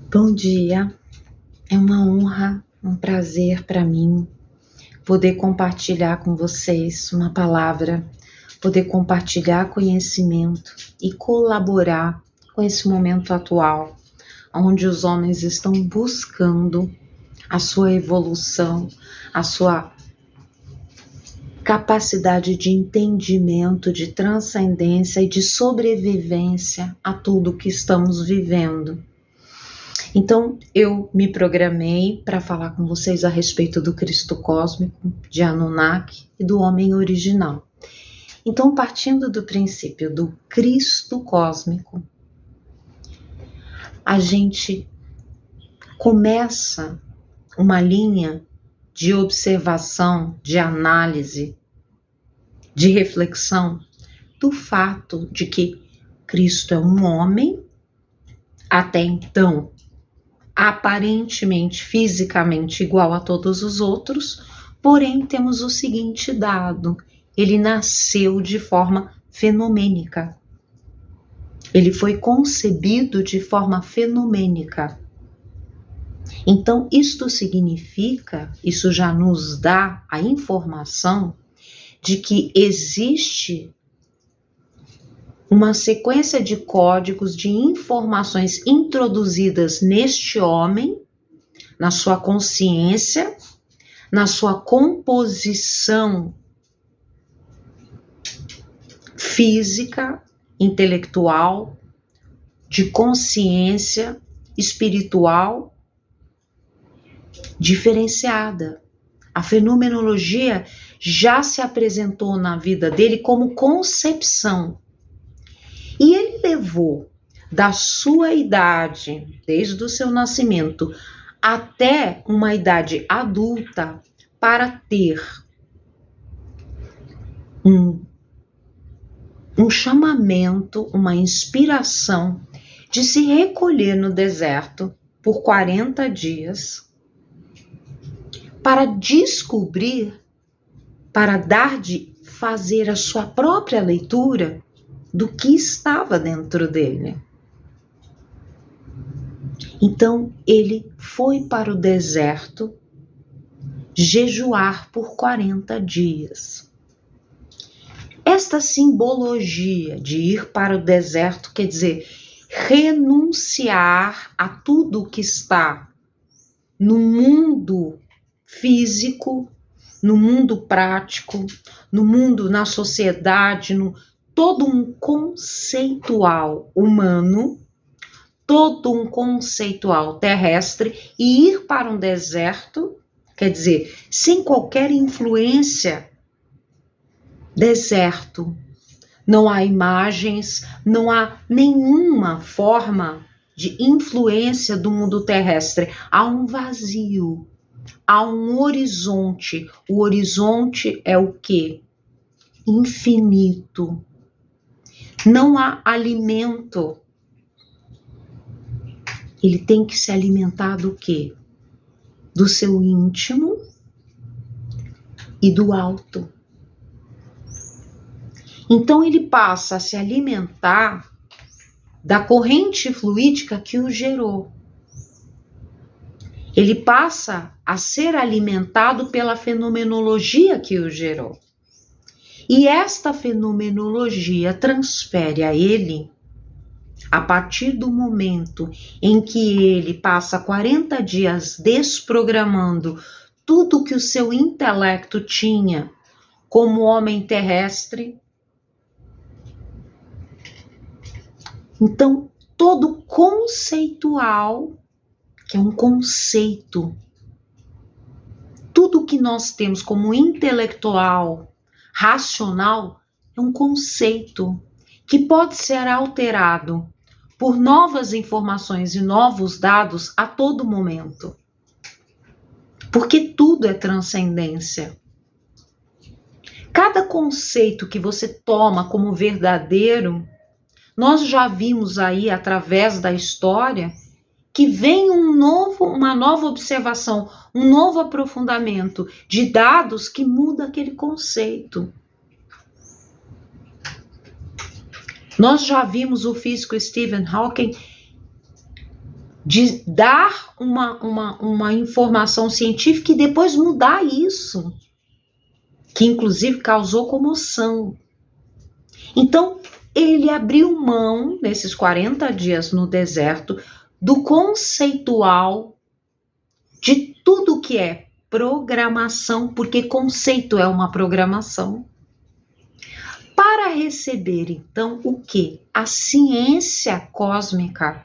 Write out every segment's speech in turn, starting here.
Bom dia, é uma honra, um prazer para mim poder compartilhar com vocês uma palavra, poder compartilhar conhecimento e colaborar com esse momento atual, onde os homens estão buscando a sua evolução, a sua capacidade de entendimento, de transcendência e de sobrevivência a tudo que estamos vivendo. Então, eu me programei para falar com vocês a respeito do Cristo cósmico, de Anunnaki e do homem original. Então, partindo do princípio do Cristo cósmico, a gente começa uma linha de observação, de análise, de reflexão do fato de que Cristo é um homem, até então, aparentemente, fisicamente igual a todos os outros, porém temos o seguinte dado: ele nasceu de forma fenomênica. Ele foi concebido de forma fenomênica. Então, isto significa, isso já nos dá a informação de que existe uma sequência de códigos, de informações introduzidas neste homem, na sua consciência, na sua composição física, intelectual, de consciência espiritual diferenciada. A fenomenologia já se apresentou na vida dele como concepção. E ele levou da sua idade, desde o seu nascimento, até uma idade adulta, para ter um chamamento, uma inspiração de se recolher no deserto por 40 dias para descobrir, para fazer a sua própria leitura do que estava dentro dele. Então, ele foi para o deserto jejuar por 40 dias. Esta simbologia de ir para o deserto quer dizer renunciar a tudo que está no mundo físico, no mundo prático, no mundo, na sociedade, todo um conceitual humano, todo um conceitual terrestre, e ir para um deserto, quer dizer, sem qualquer influência, deserto. Não há imagens, não há nenhuma forma de influência do mundo terrestre. Há um vazio, há um horizonte. O horizonte é o quê? Infinito. Não há alimento. Ele tem que se alimentar do quê? Do seu íntimo e do alto. Então ele passa a se alimentar da corrente fluídica que o gerou. Ele passa a ser alimentado pela fenomenologia que o gerou. E esta fenomenologia transfere a ele, a partir do momento em que ele passa 40 dias desprogramando tudo que o seu intelecto tinha como homem terrestre. Então, todo conceitual, que é um conceito, tudo que nós temos como intelectual, racional, é um conceito que pode ser alterado por novas informações e novos dados a todo momento. Porque tudo é transcendência. Cada conceito que você toma como verdadeiro, nós já vimos aí através da história que vem uma nova observação, um novo aprofundamento de dados que muda aquele conceito. Nós já vimos o físico Stephen Hawking de dar uma informação científica e depois mudar isso, que inclusive causou comoção. Então, ele abriu mão, nesses 40 dias no deserto, do conceitual de tudo que é programação, porque conceito é uma programação, para receber, então, o quê? A ciência cósmica,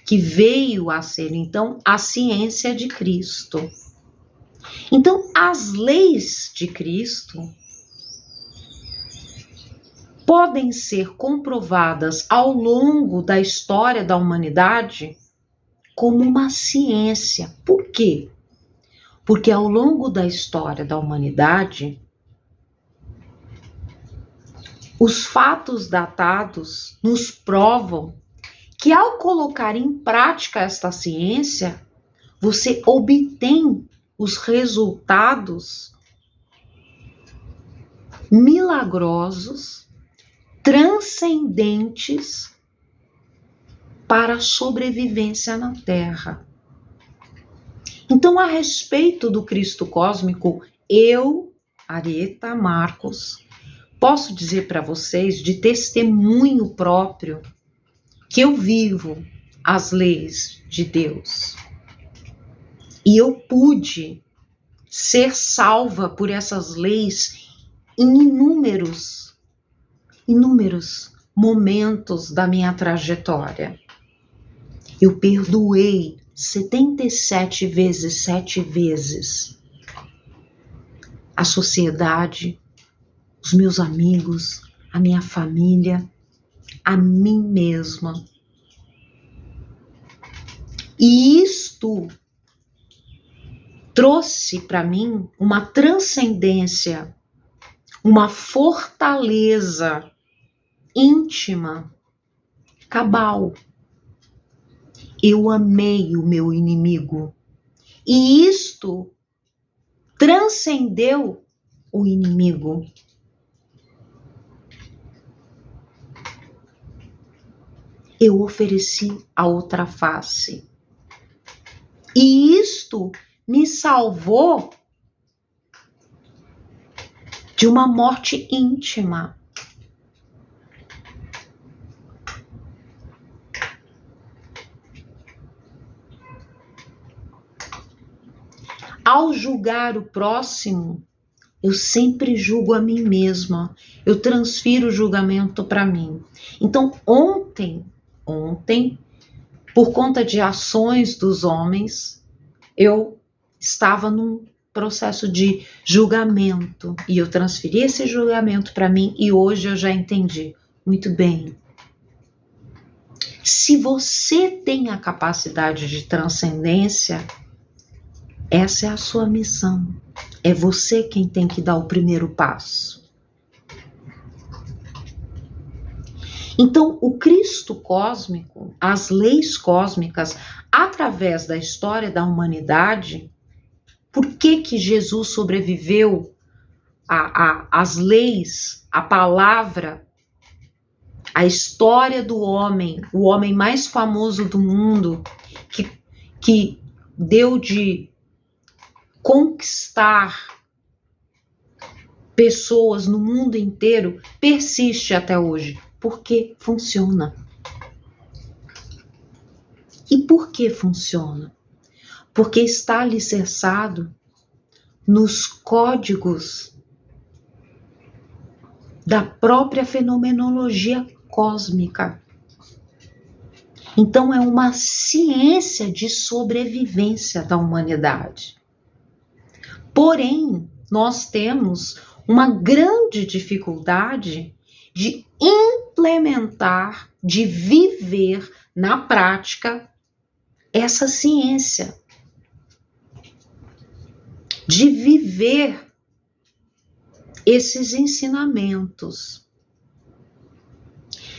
que veio a ser, então, a ciência de Cristo. Então, as leis de Cristo podem ser comprovadas ao longo da história da humanidade como uma ciência. Por quê? Porque ao longo da história da humanidade, os fatos datados nos provam que ao colocar em prática esta ciência, você obtém os resultados milagrosos, transcendentes para a sobrevivência na Terra. Então, a respeito do Cristo cósmico, eu, Arieta Marcos, posso dizer para vocês de testemunho próprio que eu vivo as leis de Deus. E eu pude ser salva por essas leis em inúmeros momentos da minha trajetória. Eu perdoei 77 vezes, 7 vezes a sociedade, os meus amigos, a minha família, a mim mesma. E isto trouxe para mim uma transcendência, uma fortaleza íntima, cabal. Eu amei o meu inimigo. E isto transcendeu o inimigo. Eu ofereci a outra face. E isto me salvou de uma morte íntima. Ao julgar o próximo, eu sempre julgo a mim mesma. Eu transfiro o julgamento para mim. Então, ontem, por conta de ações dos homens, eu estava num processo de julgamento e eu transferi esse julgamento para mim e hoje eu já entendi. Muito bem. Se você tem a capacidade de transcendência, essa é a sua missão. É você quem tem que dar o primeiro passo. Então, o Cristo cósmico, as leis cósmicas, através da história da humanidade, por que Jesus sobreviveu às leis, à palavra, à história do homem, o homem mais famoso do mundo, que deu de conquistar pessoas no mundo inteiro, persiste até hoje? Porque funciona. E por que funciona? Porque está alicerçado nos códigos da própria fenomenologia cósmica. Então é uma ciência de sobrevivência da humanidade. Porém, nós temos uma grande dificuldade de implementar, de viver na prática essa ciência, de viver esses ensinamentos.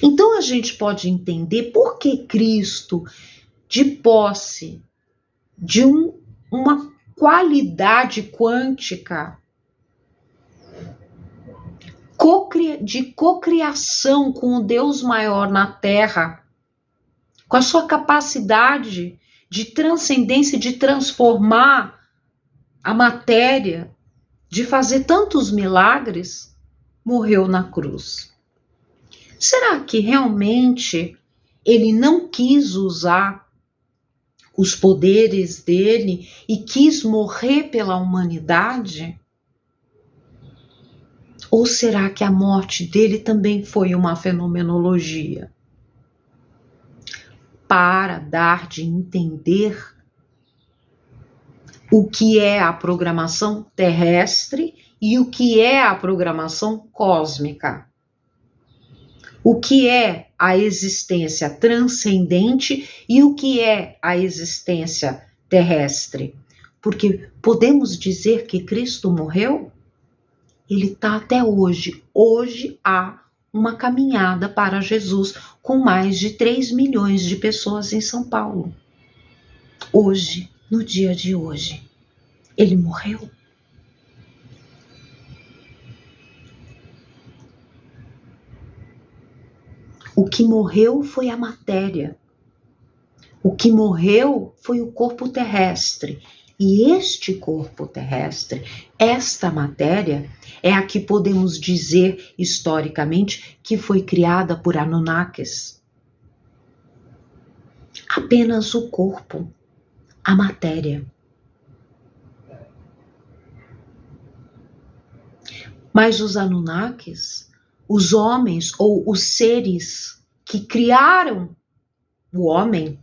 Então a gente pode entender por que Cristo, de posse de uma qualidade quântica, de cocriação com o Deus maior na Terra, com a sua capacidade de transcendência, de transformar a matéria, de fazer tantos milagres, morreu na cruz. Será que realmente ele não quis usar os poderes dele e quis morrer pela humanidade? Ou será que a morte dele também foi uma fenomenologia? Para dar de entender o que é a programação terrestre e o que é a programação cósmica. O que é a existência transcendente e o que é a existência terrestre. Porque podemos dizer que Cristo morreu? Ele está até hoje. Hoje há uma caminhada para Jesus com mais de 3 milhões de pessoas em São Paulo. Hoje, no dia de hoje, ele morreu. O que morreu foi a matéria. O que morreu foi o corpo terrestre. E este corpo terrestre, esta matéria, é a que podemos dizer historicamente que foi criada por Anunnakis. Apenas o corpo, a matéria. Mas os Anunnakis, os homens ou os seres que criaram o homem,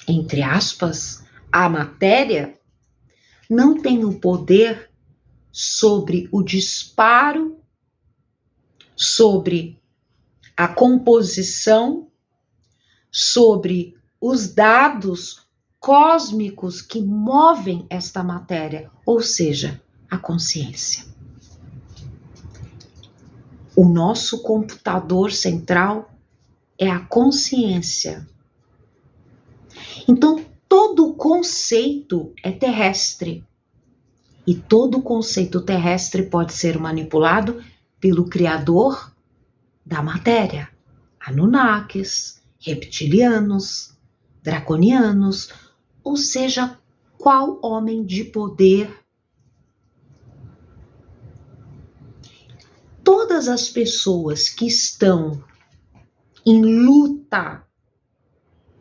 entre aspas, a matéria, não tem o poder sobre o disparo, sobre a composição, sobre os dados cósmicos que movem esta matéria, ou seja, a consciência. O nosso computador central é a consciência. Então, todo conceito é terrestre. E todo conceito terrestre pode ser manipulado pelo criador da matéria. Anunnakis, reptilianos, draconianos, ou seja, qual homem de poder. Todas as pessoas que estão em luta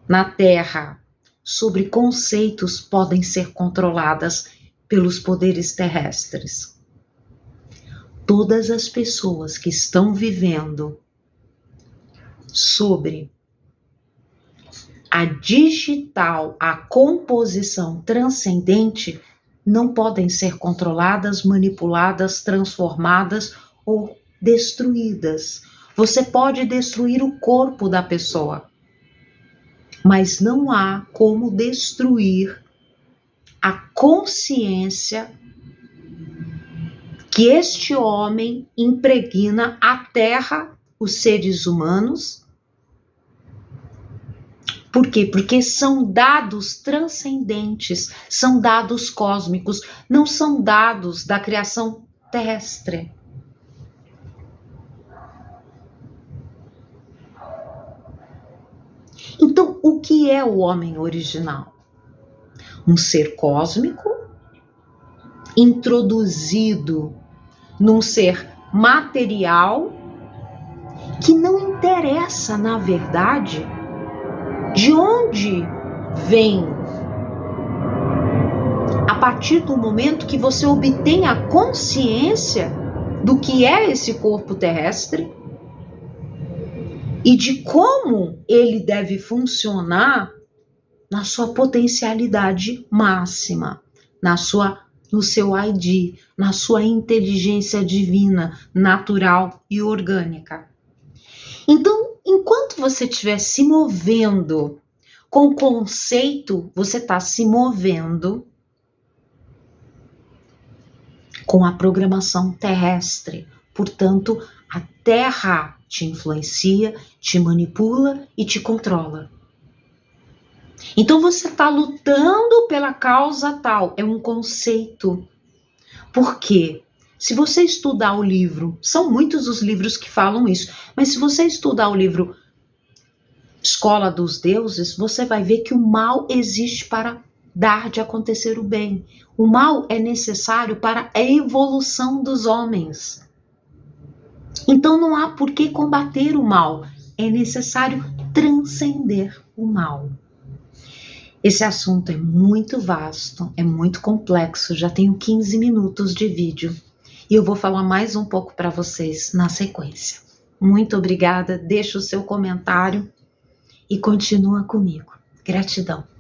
na Terra sobre conceitos podem ser controladas pelos poderes terrestres. Todas as pessoas que estão vivendo sobre a digital, a composição transcendente, não podem ser controladas, manipuladas, transformadas ou destruídas. Você pode destruir o corpo da pessoa, mas não há como destruir a consciência que este homem impregna a Terra, os seres humanos. Por quê? Porque são dados transcendentes, são dados cósmicos, não são dados da criação terrestre. Então, o que é o homem original? Um ser cósmico, introduzido num ser material, que não interessa, na verdade, de onde vem. A partir do momento que você obtém a consciência do que é esse corpo terrestre e de como ele deve funcionar na sua potencialidade máxima, no seu ID, na sua inteligência divina, natural e orgânica. Então, enquanto você estiver se movendo com conceito, você está se movendo com a programação terrestre. Portanto, a Terra te influencia, te manipula e te controla. Então você está lutando pela causa tal, é um conceito. Por quê? Se você estudar o livro, são muitos os livros que falam isso, mas se você estudar o livro escola dos deuses, você vai ver que o mal existe para dar de acontecer o bem. O mal é necessário para a evolução dos homens. Então não há por que combater o mal, é necessário transcender o mal. Esse assunto é muito vasto, é muito complexo, já tenho 15 minutos de vídeo e eu vou falar mais um pouco para vocês na sequência. Muito obrigada, deixa o seu comentário e continua comigo. Gratidão.